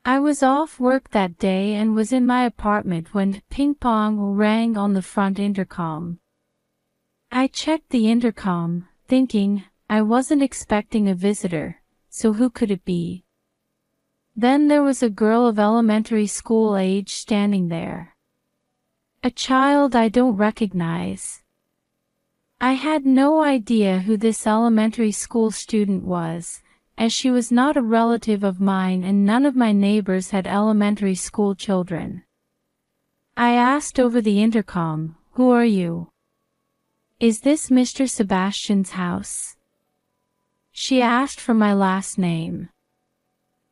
I was off work that day and was in my apartment when ping pong rang on the front intercom. I checked the intercom, thinking I wasn't expecting a visitor, so who could it be? Then there was a girl of elementary school age standing there. A child I don't recognize. I had no idea who this elementary school student was, as she was not a relative of mine and none of my neighbors had elementary school children. I asked over the intercom, "Who are you? Is this Mr. Sebastian's house?" She asked for my last name.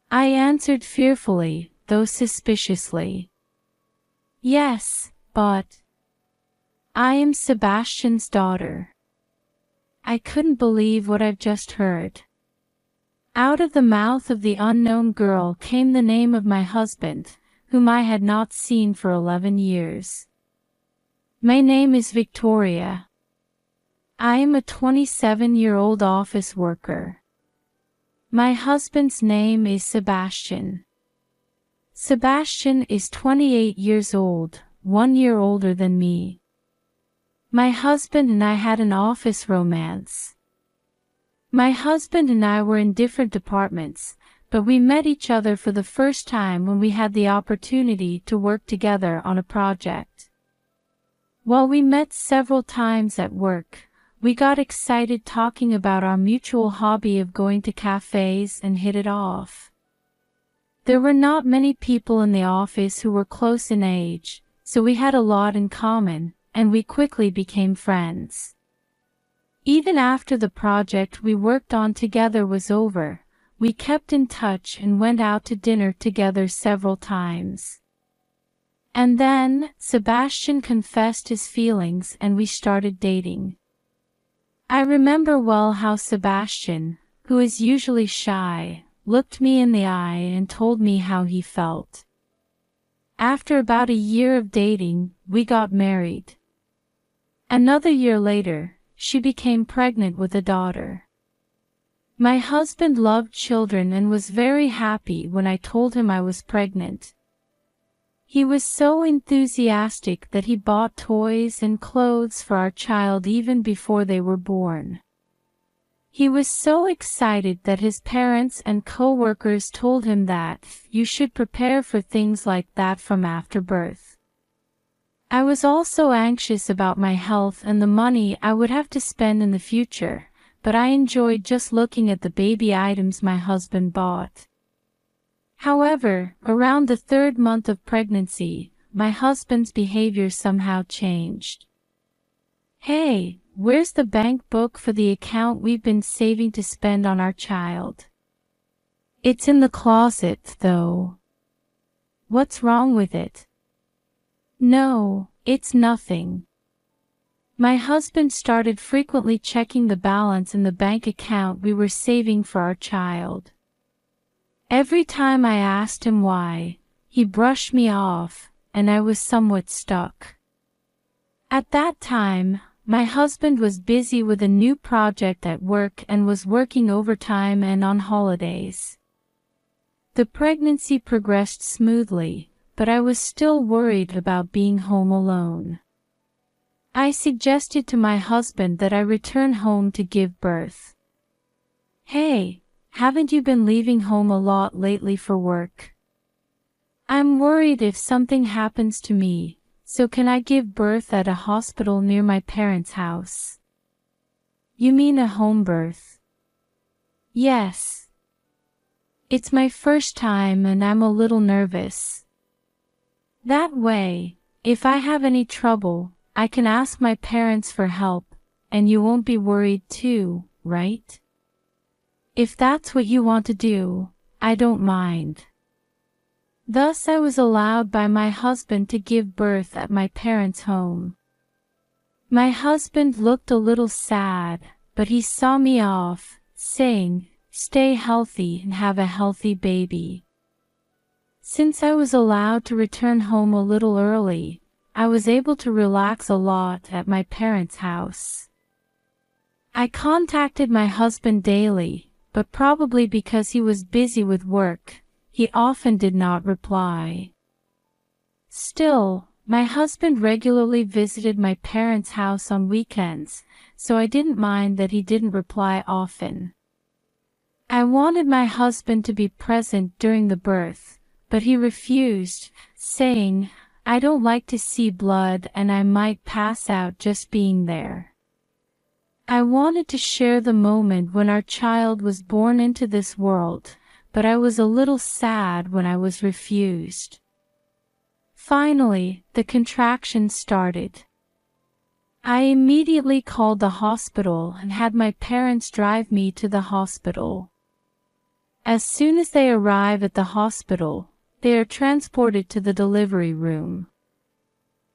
I answered fearfully, though suspiciously. "Yes, but I am Sebastian's daughter." I couldn't believe what I've just heard. Out of the mouth of the unknown girl came the name of my husband, whom I had not seen for 11 years. "My name is Victoria. I am a 27-year-old office worker. My husband's name is Sebastian. Sebastian is 28 years old, 1 year older than me. My husband and I had an office romance. My husband and I were in different departments, but we met each other for the first time when we had the opportunity to work together on a project. While we met several times at work, we got excited talking about our mutual hobby of going to cafes and hit it off. There were not many people in the office who were close in age, so we had a lot in common, and we quickly became friends. Even after the project we worked on together was over, we kept in touch and went out to dinner together several times. And then, Sebastian confessed his feelings and we started dating. I remember well how Sebastian, who is usually shy, looked me in the eye and told me how he felt. After about a year of dating, we got married. Another year later, she became pregnant with a daughter. My husband loved children and was very happy when I told him I was pregnant. He was so enthusiastic that he bought toys and clothes for our child even before they were born. He was so excited that his parents and co-workers told him that you should prepare for things like that from after birth. I was also anxious about my health and the money I would have to spend in the future, but I enjoyed just looking at the baby items my husband bought. However, around the 3rd month of pregnancy, my husband's behavior somehow changed. "Hey, where's the bank book for the account we've been saving to spend on our child?" "It's in the closet, though." "What's wrong with it?" "No, it's nothing." My husband started frequently checking the balance in the bank account we were saving for our child. Every time I asked him why, he brushed me off, and I was somewhat stuck. At that time, my husband was busy with a new project at work and was working overtime and on holidays. The pregnancy progressed smoothly, but I was still worried about being home alone. I suggested to my husband that I return home to give birth. "Hey, haven't you been leaving home a lot lately for work? I'm worried if something happens to me, so can I give birth at a hospital near my parents' house?" "You mean a home birth?" "Yes. It's my first time and I'm a little nervous. That way, if I have any trouble, I can ask my parents for help, and you won't be worried too, right? If that's what you want to do, I don't mind." Thus I was allowed by my husband to give birth at my parents' home. My husband looked a little sad, but he saw me off, saying, "Stay healthy and have a healthy baby." Since I was allowed to return home a little early, I was able to relax a lot at my parents' house. I contacted my husband daily, but probably because he was busy with work, he often did not reply. Still, my husband regularly visited my parents' house on weekends, so I didn't mind that he didn't reply often. I wanted my husband to be present during the birth, but he refused, saying, "I don't like to see blood and I might pass out just being there." I wanted to share the moment when our child was born into this world, but I was a little sad when I was refused. Finally, the contractions started. I immediately called the hospital and had my parents drive me to the hospital. As soon as they arrive at the hospital, they are transported to the delivery room.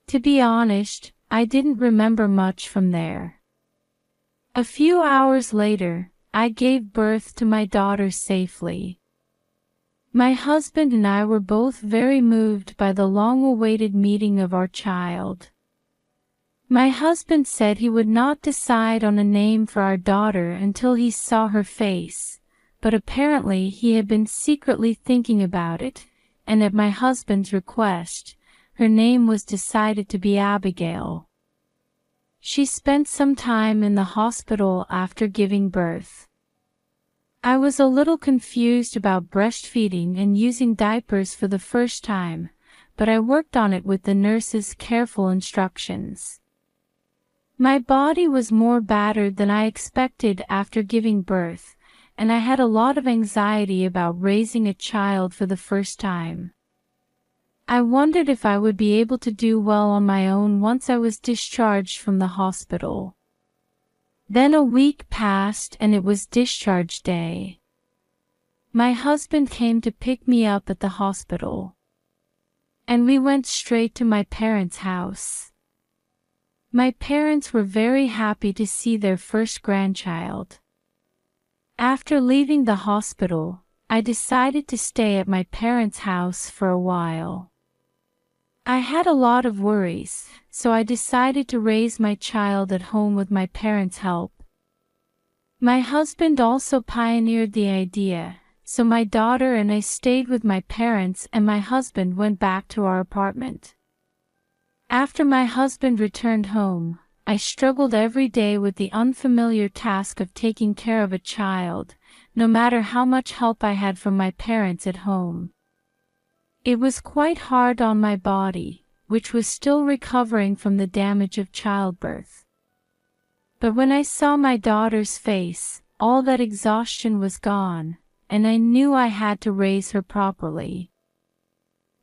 To be honest, I didn't remember much from there. A few hours later, I gave birth to my daughter safely. My husband and I were both very moved by the long-awaited meeting of our child. My husband said he would not decide on a name for our daughter until he saw her face, but apparently he had been secretly thinking about it, and at my husband's request, her name was decided to be Abigail. She spent some time in the hospital after giving birth. I was a little confused about breastfeeding and using diapers for the first time, but I worked on it with the nurse's careful instructions. My body was more battered than I expected after giving birth, and I had a lot of anxiety about raising a child for the first time. I wondered if I would be able to do well on my own once I was discharged from the hospital. Then a week passed and it was discharge day. My husband came to pick me up at the hospital, and we went straight to my parents' house. My parents were very happy to see their first grandchild. After leaving the hospital, I decided to stay at my parents' house for a while. I had a lot of worries, so I decided to raise my child at home with my parents' help. My husband also pioneered the idea, so my daughter and I stayed with my parents and my husband went back to our apartment. After my husband returned home, I struggled every day with the unfamiliar task of taking care of a child, no matter how much help I had from my parents at home. It was quite hard on my body, which was still recovering from the damage of childbirth. But when I saw my daughter's face, all that exhaustion was gone, and I knew I had to raise her properly.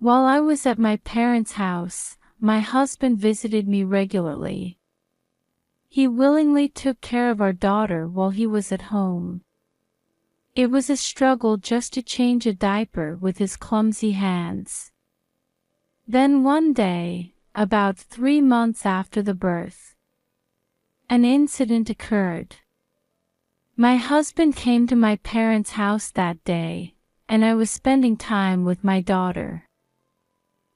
While I was at my parents' house, my husband visited me regularly. He willingly took care of our daughter while he was at home. It was a struggle just to change a diaper with his clumsy hands. Then one day, about 3 months after the birth, an incident occurred. My husband came to my parents' house that day, and I was spending time with my daughter.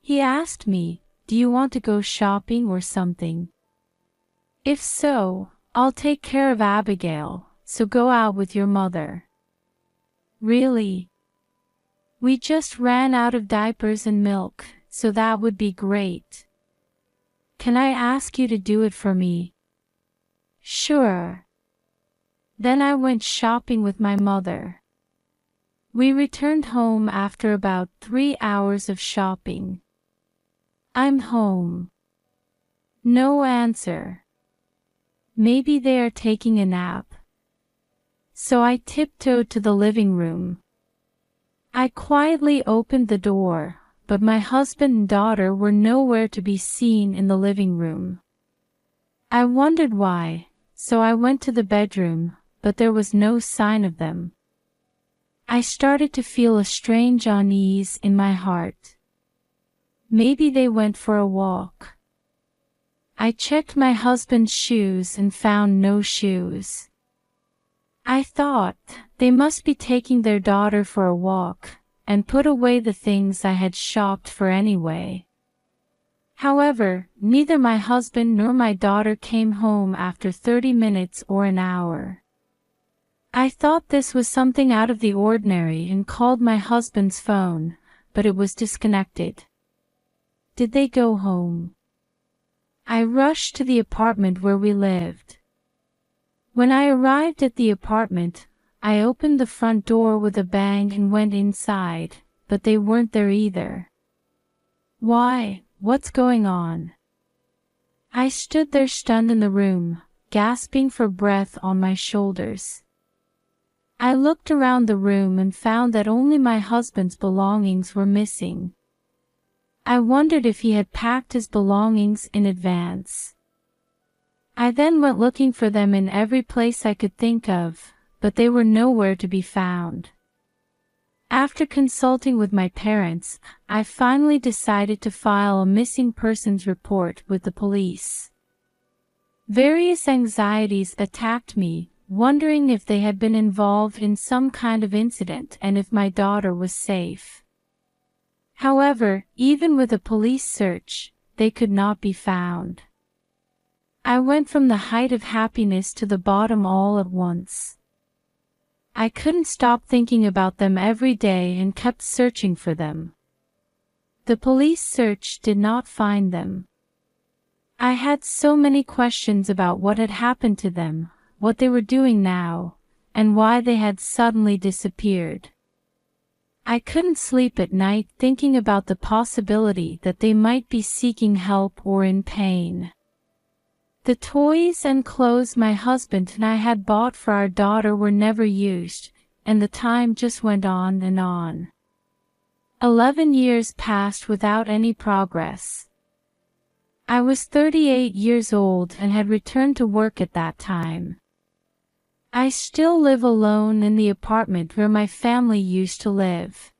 He asked me, "Do you want to go shopping or something? If so, I'll take care of Abigail, so go out with your mother." "Really? We just ran out of diapers and milk, so that would be great. Can I ask you to do it for me?" "Sure." Then I went shopping with my mother. We returned home after about 3 hours of shopping. "I'm home." No answer. Maybe they are taking a nap. So I tiptoed to the living room. I quietly opened the door, but my husband and daughter were nowhere to be seen in the living room. I wondered why, so I went to the bedroom, but there was no sign of them. I started to feel a strange unease in my heart. Maybe they went for a walk. I checked my husband's shoes and found no shoes. I thought, they must be taking their daughter for a walk, and put away the things I had shopped for anyway. However, neither my husband nor my daughter came home after 30 minutes or an hour. I thought this was something out of the ordinary and called my husband's phone, but it was disconnected. Did they go home? I rushed to the apartment where we lived. When I arrived at the apartment, I opened the front door with a bang and went inside, but they weren't there either. Why? What's going on? I stood there stunned in the room, gasping for breath on my shoulders. I looked around the room and found that only my husband's belongings were missing. I wondered if he had packed his belongings in advance. I then went looking for them in every place I could think of, but they were nowhere to be found. After consulting with my parents, I finally decided to file a missing persons report with the police. Various anxieties attacked me, wondering if they had been involved in some kind of incident and if my daughter was safe. However, even with a police search, they could not be found. I went from the height of happiness to the bottom all at once. I couldn't stop thinking about them every day and kept searching for them. The police search did not find them. I had so many questions about what had happened to them, what they were doing now, and why they had suddenly disappeared. I couldn't sleep at night thinking about the possibility that they might be seeking help or in pain. The toys and clothes my husband and I had bought for our daughter were never used, and the time just went on and on. 11 years passed without any progress. I was 38 years old and had returned to work at that time. I still live alone in the apartment where my family used to live.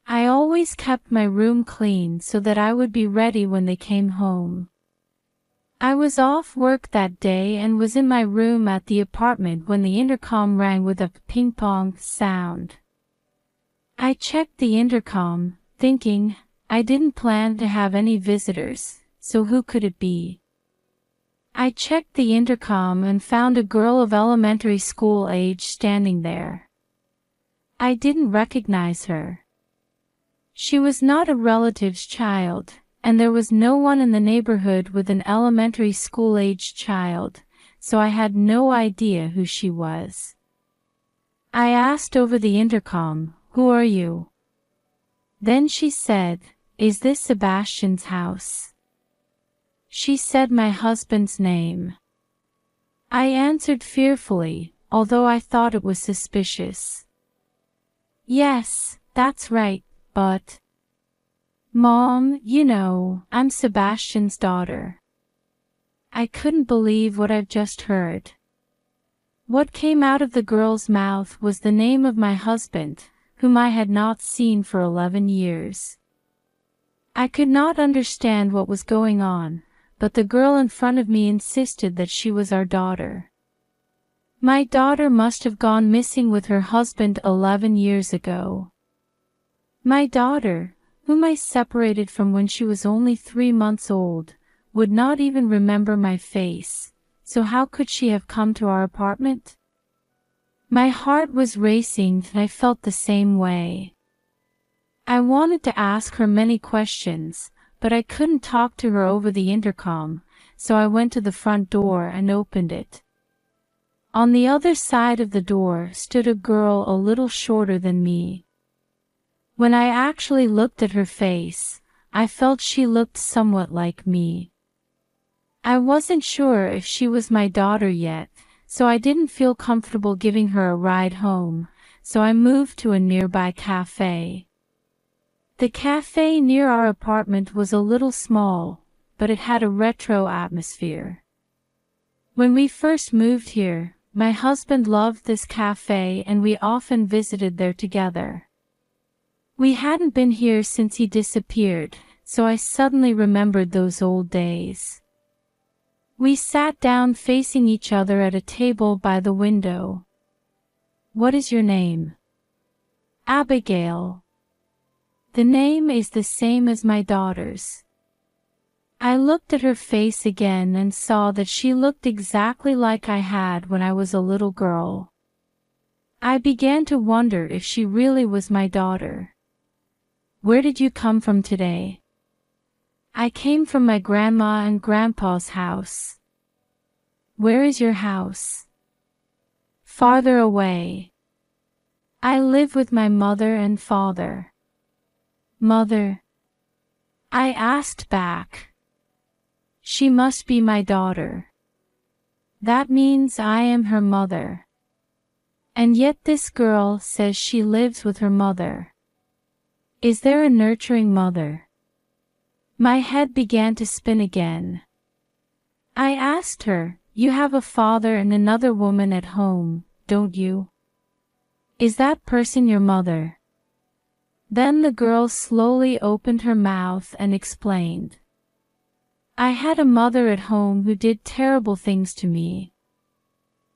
I always kept my room clean so that I would be ready when they came home. I was off work that day and was in my room at the apartment when the intercom rang with a ping-pong sound. I checked the intercom, thinking, I didn't plan to have any visitors, so who could it be? I checked the intercom and found a girl of elementary school age standing there. I didn't recognize her. She was not a relative's child, and there was no one in the neighborhood with an elementary school-aged child, so I had no idea who she was. I asked over the intercom, "Who are you?" Then she said, "Is this Sebastian's house?" She said my husband's name. I answered fearfully, although I thought it was suspicious. "Yes, that's right, but..." "Mom, you know, I'm Sebastian's daughter." I couldn't believe what I've just heard. What came out of the girl's mouth was the name of my husband, whom I had not seen for 11 years. I could not understand what was going on, but the girl in front of me insisted that she was our daughter. My daughter must have gone missing with her husband 11 years ago. My daughter, whom I separated from when she was only 3 months old, would not even remember my face, so how could she have come to our apartment? My heart was racing and I felt the same way. I wanted to ask her many questions, but I couldn't talk to her over the intercom, so I went to the front door and opened it. On the other side of the door stood a girl a little shorter than me. When I actually looked at her face, I felt she looked somewhat like me. I wasn't sure if she was my daughter yet, so I didn't feel comfortable giving her a ride home, so I moved to a nearby cafe. The cafe near our apartment was a little small, but it had a retro atmosphere. When we first moved here, my husband loved this cafe and we often visited there together. We hadn't been here since he disappeared, so I suddenly remembered those old days. We sat down facing each other at a table by the window. "What is your name?" "Abigail." "The name is the same as my daughter's." I looked at her face again and saw that she looked exactly like I had when I was a little girl. I began to wonder if she really was my daughter. "Where did you come from today?" "I came from my grandma and grandpa's house." "Where is your house?" "Farther away." "I live with my mother and father." "Mother?" I asked back. "She must be my daughter. That means I am her mother. And yet this girl says she lives with her mother. Is there a nurturing mother?" My head began to spin again. I asked her, "You have a father and another woman at home, don't you? Is that person your mother?" Then the girl slowly opened her mouth and explained. "I had a mother at home who did terrible things to me.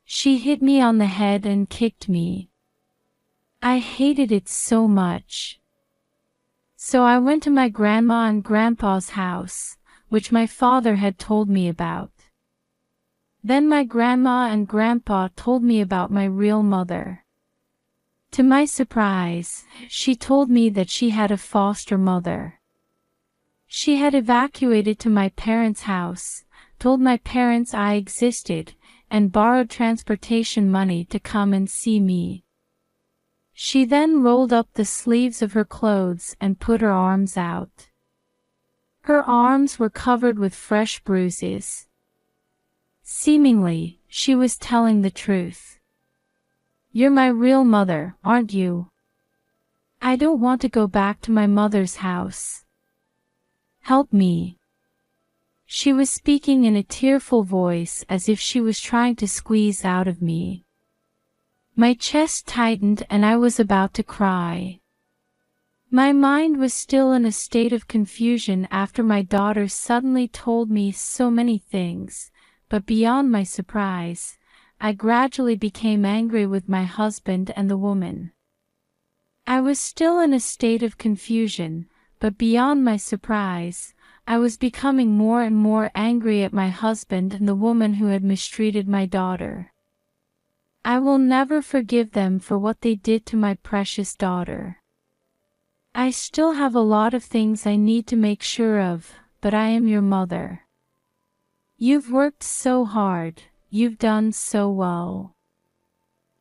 She hit me on the head and kicked me. I hated it so much. So I went to my grandma and grandpa's house, which my father had told me about. Then my grandma and grandpa told me about my real mother. To my surprise, she told me that she had a foster mother. She had evacuated to my parents' house, told my parents I existed, and borrowed transportation money to come and see me. She then rolled up the sleeves of her clothes and put her arms out. Her arms were covered with fresh bruises. Seemingly, she was telling the truth. You're my real mother, aren't you? I don't want to go back to my mother's house. Help me. She was speaking in a tearful voice as if she was trying to squeeze out of me. My chest tightened and I was about to cry. My mind was still in a state of confusion after my daughter suddenly told me so many things, but beyond my surprise, I gradually became angry with my husband and the woman. I was still in a state of confusion, but beyond my surprise, I was becoming more and more angry at my husband and the woman who had mistreated my daughter. I will never forgive them for what they did to my precious daughter. I still have a lot of things I need to make sure of, but I am your mother. You've worked so hard, you've done so well.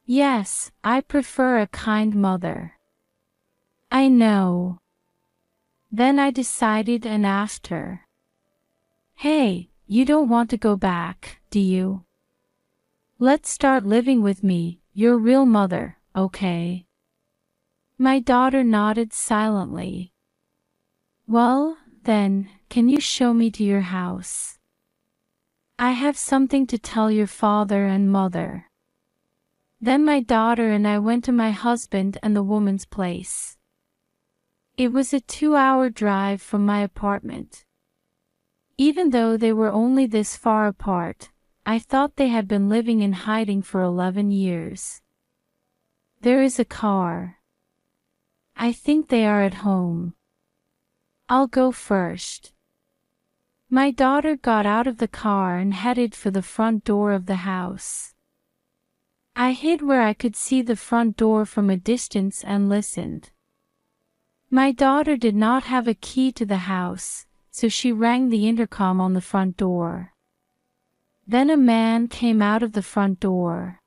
Yes, I prefer a kind mother. I know. Then I decided and asked her. Hey, you don't want to go back, do you? Let's start living with me, your real mother, okay? My daughter nodded silently. Well, then, can you show me to your house? I have something to tell your father and mother. Then my daughter and I went to my husband and the woman's place. It was a 2-hour drive from my apartment. Even though they were only this far apart, I thought they had been living in hiding for 11 years. There is a car. I think they are at home. I'll go first. My daughter got out of the car and headed for the front door of the house. I hid where I could see the front door from a distance and listened. My daughter did not have a key to the house, so she rang the intercom on the front door. Then a man came out of the front door.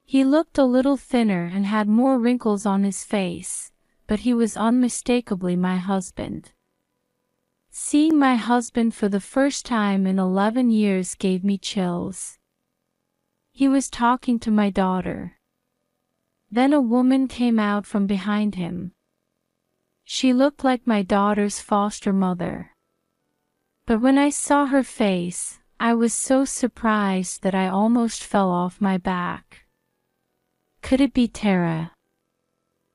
He looked a little thinner and had more wrinkles on his face, but he was unmistakably my husband. Seeing my husband for the first time in 11 years gave me chills. He was talking to my daughter. Then a woman came out from behind him. She looked like my daughter's foster mother. But when I saw her face, I was so surprised that I almost fell off my back. Could it be Tara?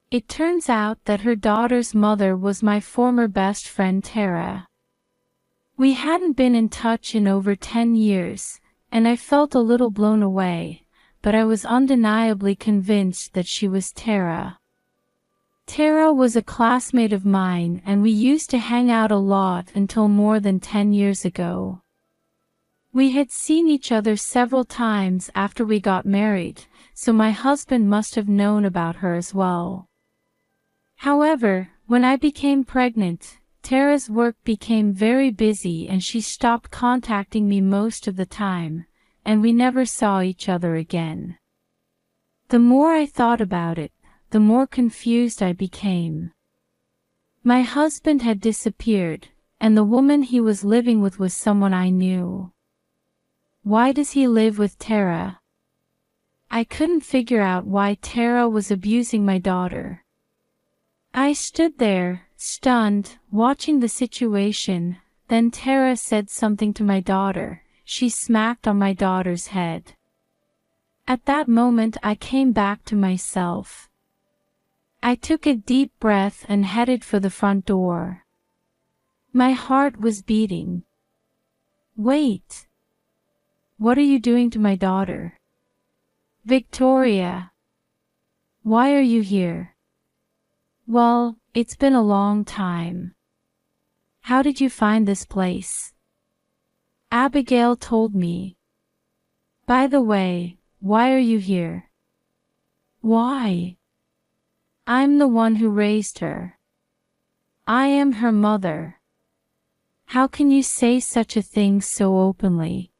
It turns out that her daughter's mother was my former best friend Tara. We hadn't been in touch in over 10 years, and I felt a little blown away, but I was undeniably convinced that she was Tara. Tara was a classmate of mine and we used to hang out a lot until more than 10 years ago. We had seen each other several times after we got married, so my husband must have known about her as well. However, when I became pregnant, Tara's work became very busy and she stopped contacting me most of the time, and we never saw each other again. The more I thought about it, the more confused I became. My husband had disappeared, and the woman he was living with was someone I knew. Why does he live with Tara? I couldn't figure out why Tara was abusing my daughter. I stood there, stunned, watching the situation. Then Tara said something to my daughter. She smacked on my daughter's head. At that moment I came back to myself. I took a deep breath and headed for the front door. My heart was beating. Wait. What are you doing to my daughter? Victoria. Why are you here? Well, it's been a long time. How did you find this place? Abigail told me. By the way, why are you here? Why? I'm the one who raised her. I am her mother. How can you say such a thing so openly?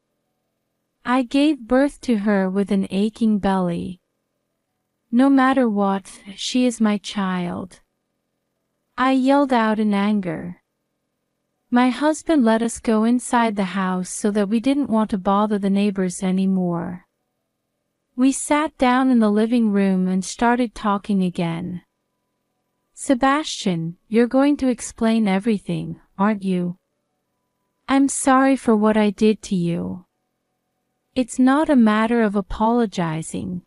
I gave birth to her with an aching belly. No matter what, she is my child. I yelled out in anger. My husband let us go inside the house so that we didn't want to bother the neighbors anymore. We sat down in the living room and started talking again. Sebastian, you're going to explain everything, aren't you? I'm sorry for what I did to you. It's not a matter of apologizing.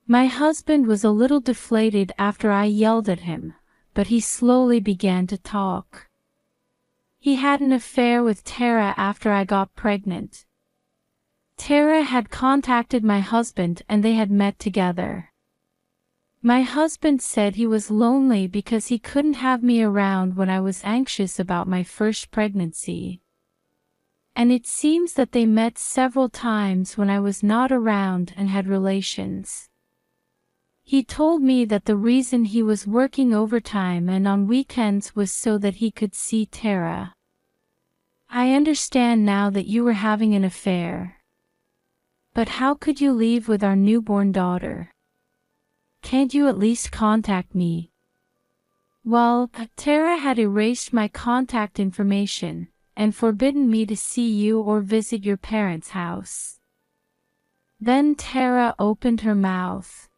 My husband was a little deflated after I yelled at him, but he slowly began to talk. He had an affair with Tara after I got pregnant. Tara had contacted my husband and they had met together. My husband said he was lonely because he couldn't have me around when I was anxious about my first pregnancy. And it seems that they met several times when I was not around and had relations. He told me that the reason he was working overtime and on weekends was so that he could see Tara. I understand now that you were having an affair. But how could you leave with our newborn daughter? Can't you at least contact me? Well, Tara had erased my contact information and forbidden me to see you or visit your parents' house. Then Tara opened her mouth.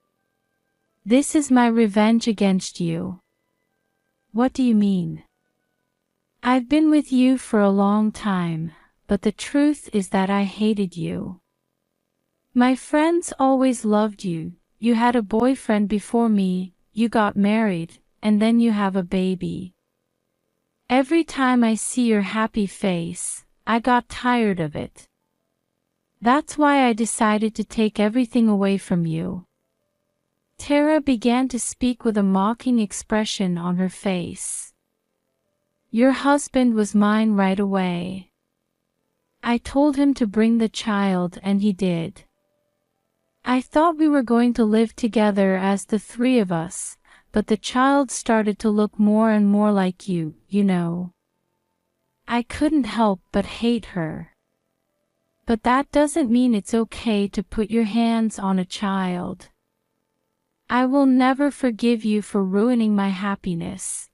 This is my revenge against you. What do you mean? I've been with you for a long time, but the truth is that I hated you. My friends always loved you. You had a boyfriend before me, you got married, and then you have a baby. Every time I see your happy face, I got tired of it. That's why I decided to take everything away from you. Tara began to speak with a mocking expression on her face. Your husband was mine right away. I told him to bring the child and he did. I thought we were going to live together as the three of us, but the child started to look more and more like you, you know. I couldn't help but hate her. But that doesn't mean it's okay to put your hands on a child. I will never forgive you for ruining my happiness.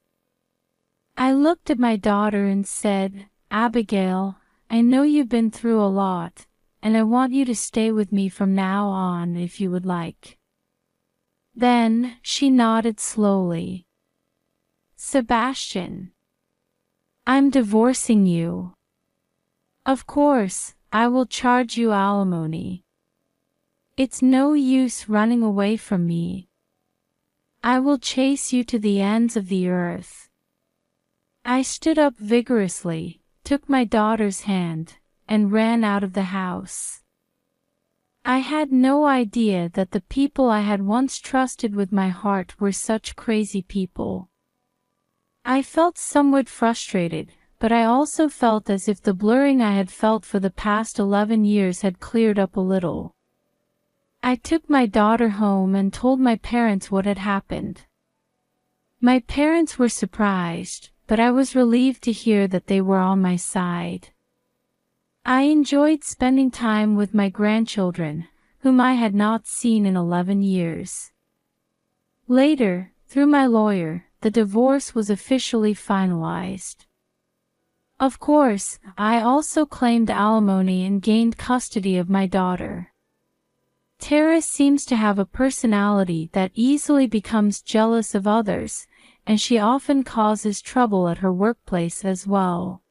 I looked at my daughter and said, Abigail, I know you've been through a lot, and I want you to stay with me from now on if you would like. Then she nodded slowly. Sebastian. I'm divorcing you. Of course, I will charge you alimony. It's no use running away from me. I will chase you to the ends of the earth. I stood up vigorously, took my daughter's hand, and ran out of the house. I had no idea that the people I had once trusted with my heart were such crazy people. I felt somewhat frustrated, but I also felt as if the blurring I had felt for the past 11 years had cleared up a little. I took my daughter home and told my parents what had happened. My parents were surprised, but I was relieved to hear that they were on my side. I enjoyed spending time with my grandchildren, whom I had not seen in 11 years. Later, through my lawyer, the divorce was officially finalized. Of course, I also claimed alimony and gained custody of my daughter. Tara seems to have a personality that easily becomes jealous of others, and she often causes trouble at her workplace as well.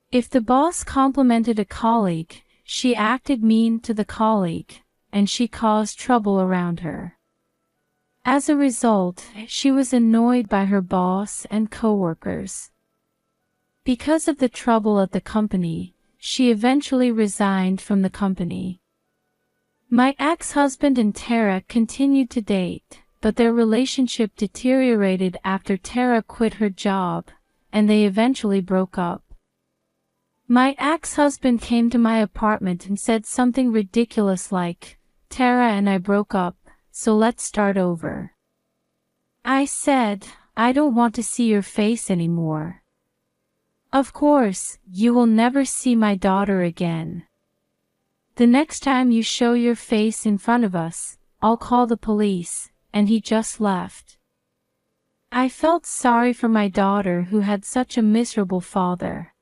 If the boss complimented a colleague, she acted mean to the colleague, and she caused trouble around her. As a result, she was annoyed by her boss and coworkers. Because of the trouble at the company, she eventually resigned from the company. My ex-husband and Tara continued to date, but their relationship deteriorated after Tara quit her job, and they eventually broke up. My ex-husband came to my apartment and said something ridiculous like, "Tara and I broke up, so let's start over." I said, "I don't want to see your face anymore. Of course, you will never see my daughter again. The next time you show your face in front of us, I'll call the police," and he just left. I felt sorry for my daughter who had such a miserable father.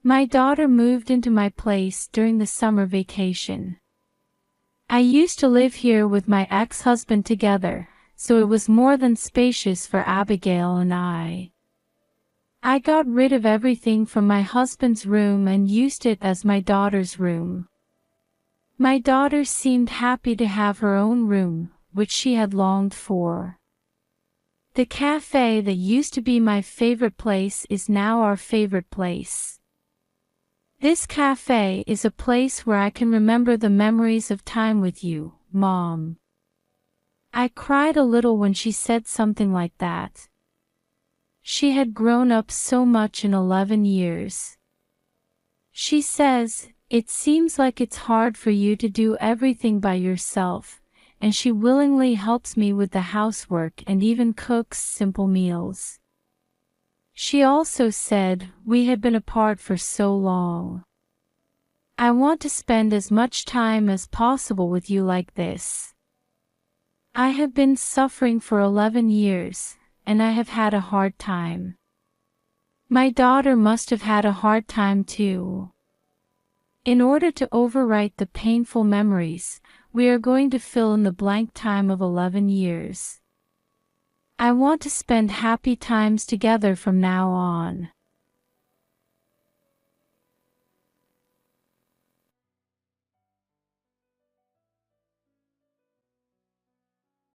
My daughter moved into my place during the summer vacation. I used to live here with my ex-husband together, so it was more than spacious for Abigail and I. I got rid of everything from my husband's room and used it as my daughter's room. My daughter seemed happy to have her own room, which she had longed for. The cafe that used to be my favorite place is now our favorite place. This cafe is a place where I can remember the memories of time with you, Mom. I cried a little when she said something like that. She had grown up so much in 11 years. She says, "It seems like it's hard for you to do everything by yourself," and she willingly helps me with the housework and even cooks simple meals. She also said, "We had been apart for so long. I want to spend as much time as possible with you like this. I have been suffering for 11 years, and I have had a hard time. My daughter must have had a hard time too. In order to overwrite the painful memories, we are going to fill in the blank time of 11 years. I want to spend happy times together from now on."